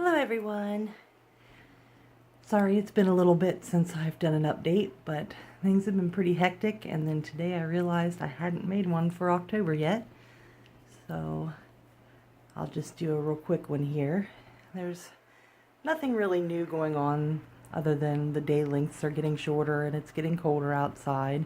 Hello everyone. Sorry it's been a little bit since I've done an update, but things have been pretty hectic, and then today I realized I hadn't made one for October yet. So I'll just do a real quick one here. There's nothing really new going on other than the day lengths are getting shorter and it's getting colder outside.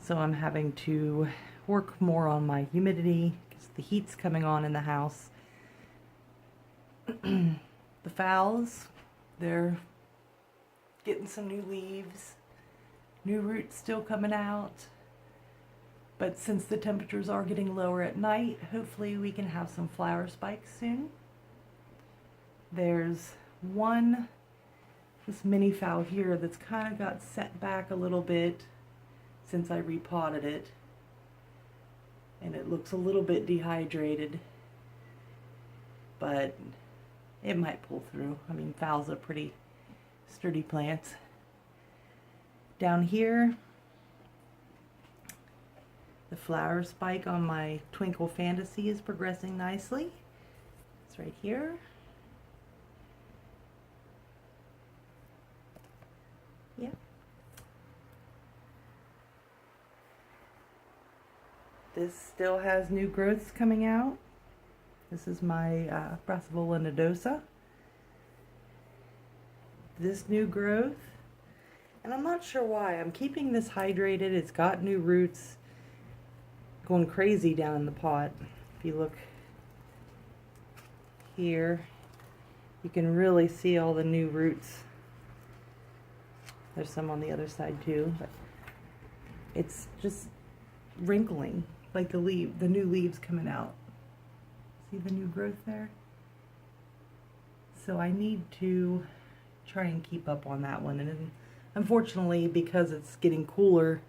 So I'm having to work more on my humidity because the heat's coming on in the house. The phals, they're getting some new leaves, new roots still coming out, but since the temperatures are getting lower at night, hopefully we can have some flower spikes soon. There's this mini phal here that's kind of got set back a little bit since I repotted it, and it looks a little bit dehydrated, but it might pull through. I mean, phals are pretty sturdy plants. Down here, the flower spike on my Twinkle Fantasy is progressing nicely. It's right here. Yep. This still has new growths coming out. This is my Brassivola nodosa. This new growth, and I'm not sure why. I'm keeping this hydrated. It's got new roots going crazy down in the pot. If you look here, you can really see all the new roots. There's some on the other side too, but it's just wrinkling like the new leaves coming out. See the new growth there? So I need to try and keep up on that one, and unfortunately, because it's getting cooler,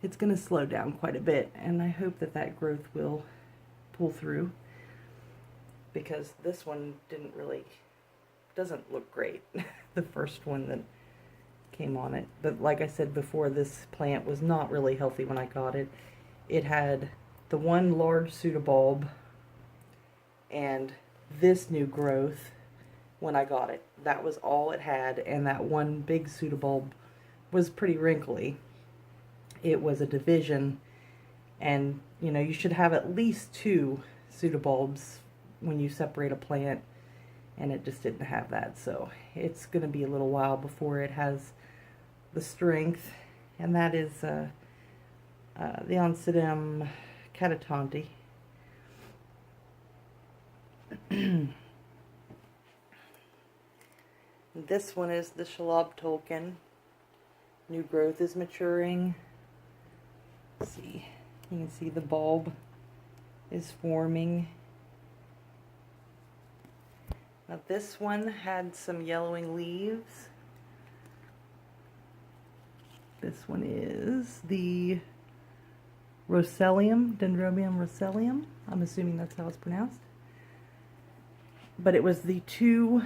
it's going to slow down quite a bit, and I hope that that growth will pull through, because this one doesn't look great. The first one that came on it, but like I said before, this plant was not really healthy when I got it. It had the one large pseudobulb and this new growth when I got it. That was all it had, and that one big pseudobulb was pretty wrinkly. It was a division, and you know, you should have at least 2 pseudobulbs when you separate a plant, and it just didn't have that. So it's going to be a little while before it has the strength, and that is the Oncidium catatonti. This one is the Shalab Tolkien. New growth is maturing. Let's see, you can see the bulb is forming. Now this one had some yellowing leaves. This one is the Roselium, Dendrobium Roselium. I'm assuming that's how it's pronounced. But it was the 2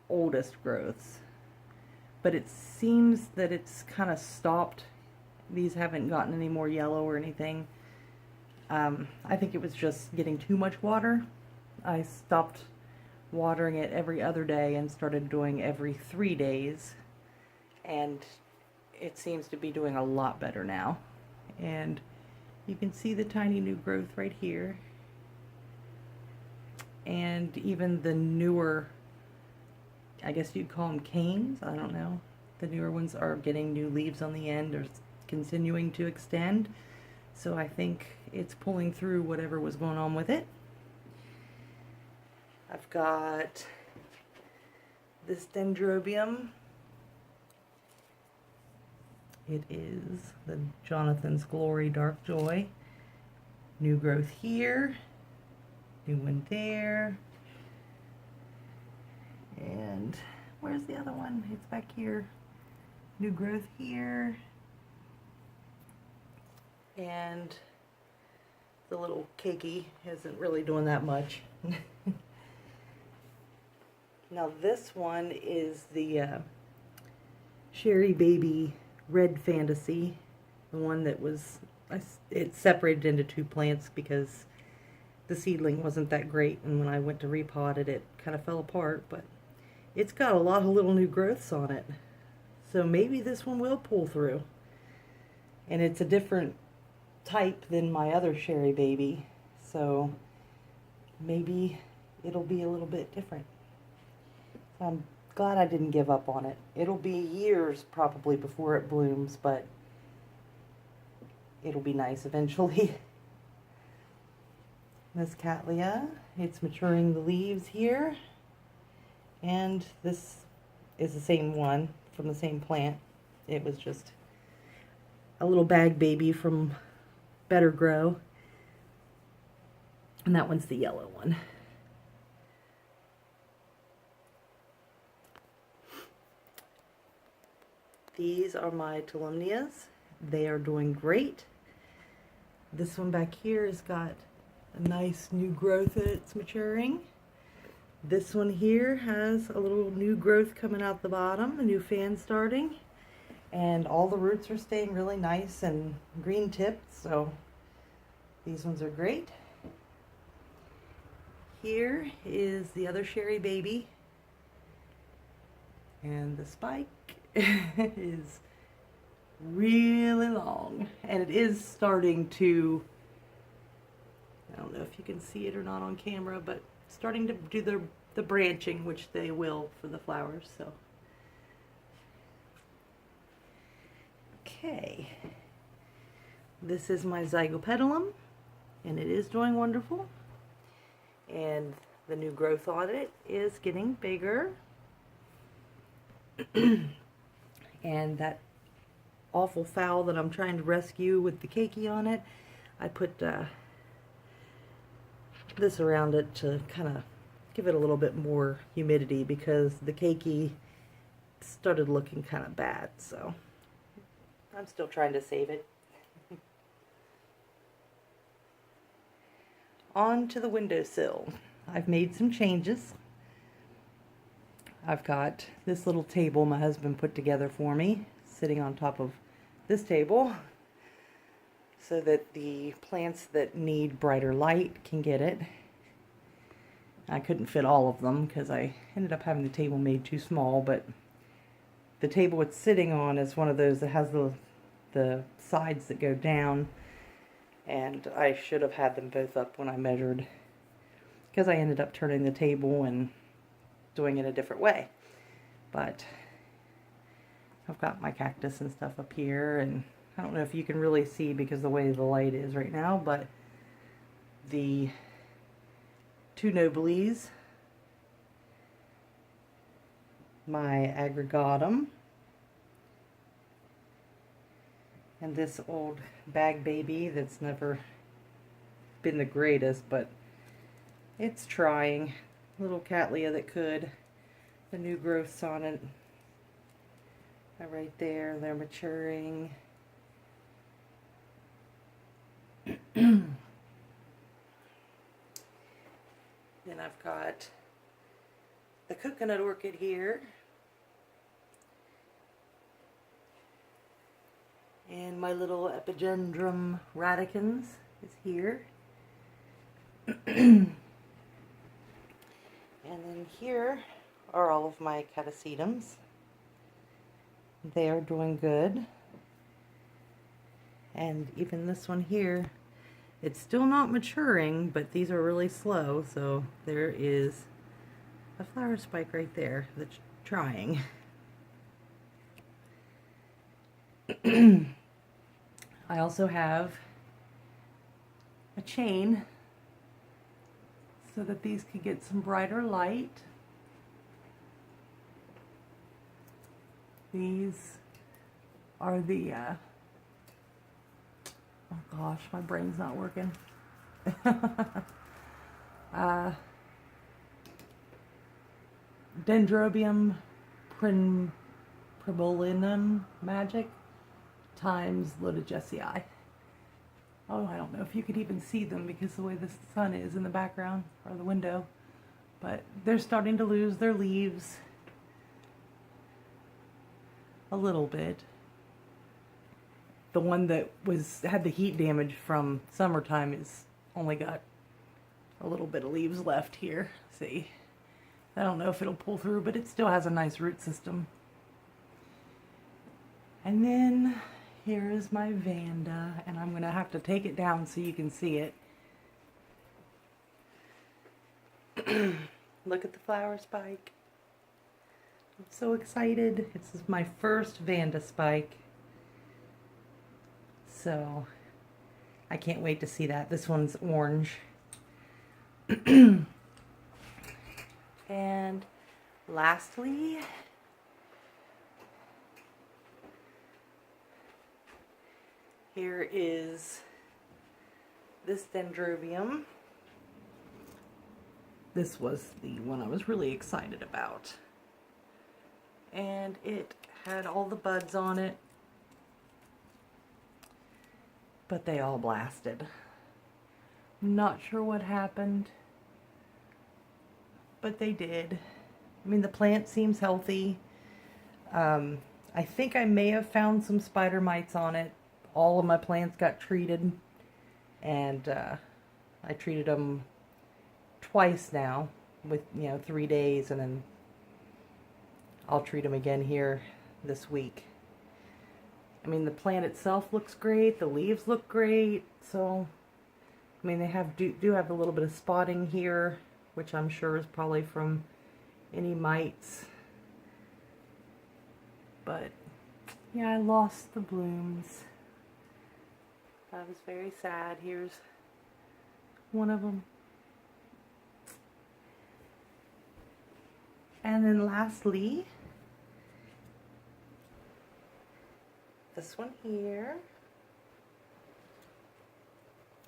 oldest growths. But it seems that it's kind of stopped. These haven't gotten any more yellow or anything. I think it was just getting too much water. I stopped watering it every other day and started doing every 3 days. And it seems to be doing a lot better now. And you can see the tiny new growth right here. And even the newer, I guess you'd call them canes, I don't know. The newer ones are getting new leaves on the end or continuing to extend. So I think it's pulling through whatever was going on with it. I've got this Dendrobium. It is the Jonathan's Glory Dark Joy. New growth here. New one there. And where's the other one? It's back here. New growth here. And the little cakey isn't really doing that much. Now this one is the Sherry Baby Red Fantasy. The one that was, it's separated into 2 plants because the seedling wasn't that great, and when I went to repot it, it kind of fell apart, but it's got a lot of little new growths on it. So maybe this one will pull through. And it's a different type than my other Sherry Baby, so maybe it'll be a little bit different. So I'm glad I didn't give up on it. It'll be years probably before it blooms, but it'll be nice eventually. This Cattleya, it's maturing the leaves here, and this is the same one from the same plant. It was just a little bag baby from Better Grow, and that one's the yellow one. These are my Tolumnias. They are doing great. This one back here has got a nice new growth that it's maturing. This one here has a little new growth coming out the bottom, a new fan starting, and all the roots are staying really nice and green tipped, so these ones are great. Here is the other Sherry Baby, and the spike is really long, and it is starting to, I don't know if you can see it or not on camera, but starting to do the branching, which they will for the flowers. So okay, this is my Zygopetalum, and it is doing wonderful, and the new growth on it is getting bigger. And that awful fowl that I'm trying to rescue with the keiki on it, I put this around it to kind of give it a little bit more humidity, because the keiki started looking kind of bad, so I'm still trying to save it. On to the windowsill. I've made some changes. I've got this little table my husband put together for me, sitting on top of this table, so that the plants that need brighter light can get it. I couldn't fit all of them because I ended up having the table made too small, but the table it's sitting on is one of those that has the sides that go down, and I should have had them both up when I measured, because I ended up turning the table and doing it a different way. But I've got my cactus and stuff up here, and I don't know if you can really see because of the way the light is right now, but the two Noblies, my Aggregatum, and this old bag baby that's never been the greatest, but it's trying. Little Cattleya that could. The new growths on it are right there. They're maturing. Then I've got the coconut orchid here. And my little Epigendrum radicans is here. And then here are all of my catasetums. They are doing good. And even this one here, it's still not maturing, but these are really slow, so there is a flower spike right there that's trying. I also have a chain so that these could get some brighter light. These are the, oh gosh, my brain's not working. Dendrobium primulinum magic times Lodogesii. Oh, I don't know if you could even see them because the way the sun is in the background or the window, but they're starting to lose their leaves a little bit. The one that had the heat damage from summertime is only got a little bit of leaves left here. See, I don't know if it'll pull through, but it still has a nice root system. And then here is my Vanda, and I'm gonna have to take it down so you can see it. Look at the flower spike. I'm so excited. This is my first Vanda spike. So I can't wait to see that. This one's orange. And lastly, here is this dendrobium. This was the one I was really excited about. And it had all the buds on it, but they all blasted. Not sure what happened, but they did. I mean, the plant seems healthy. I think I may have found some spider mites on it. All of my plants got treated, and I treated them twice now with, 3 days, and then I'll treat them again here this week. I mean, the plant itself looks great. The leaves look great. So, I mean, they do have a little bit of spotting here, which I'm sure is probably from any mites. But, yeah, I lost the blooms. I was very sad. Here's one of them. And then lastly, this one here.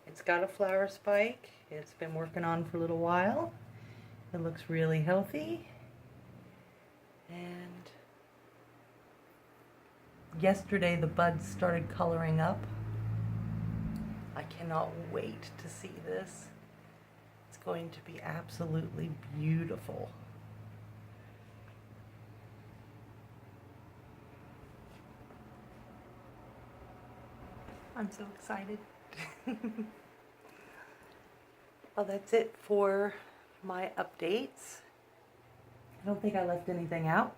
It's got a flower spike. It's been working on for a little while. It looks really healthy. And yesterday the buds started coloring up. I cannot wait to see this. It's going to be absolutely beautiful. I'm so excited. Well, that's it for my updates. I don't think I left anything out.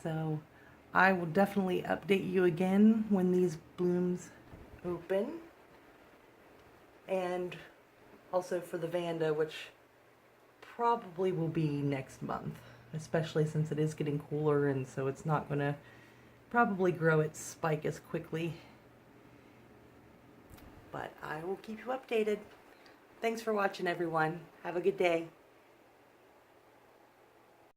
So I will definitely update you again when these blooms open. And also for the Vanda, which probably will be next month, especially since it is getting cooler, and so it's not going to probably grow its spike as quickly. But I will keep you updated. Thanks for watching, everyone. Have a good day.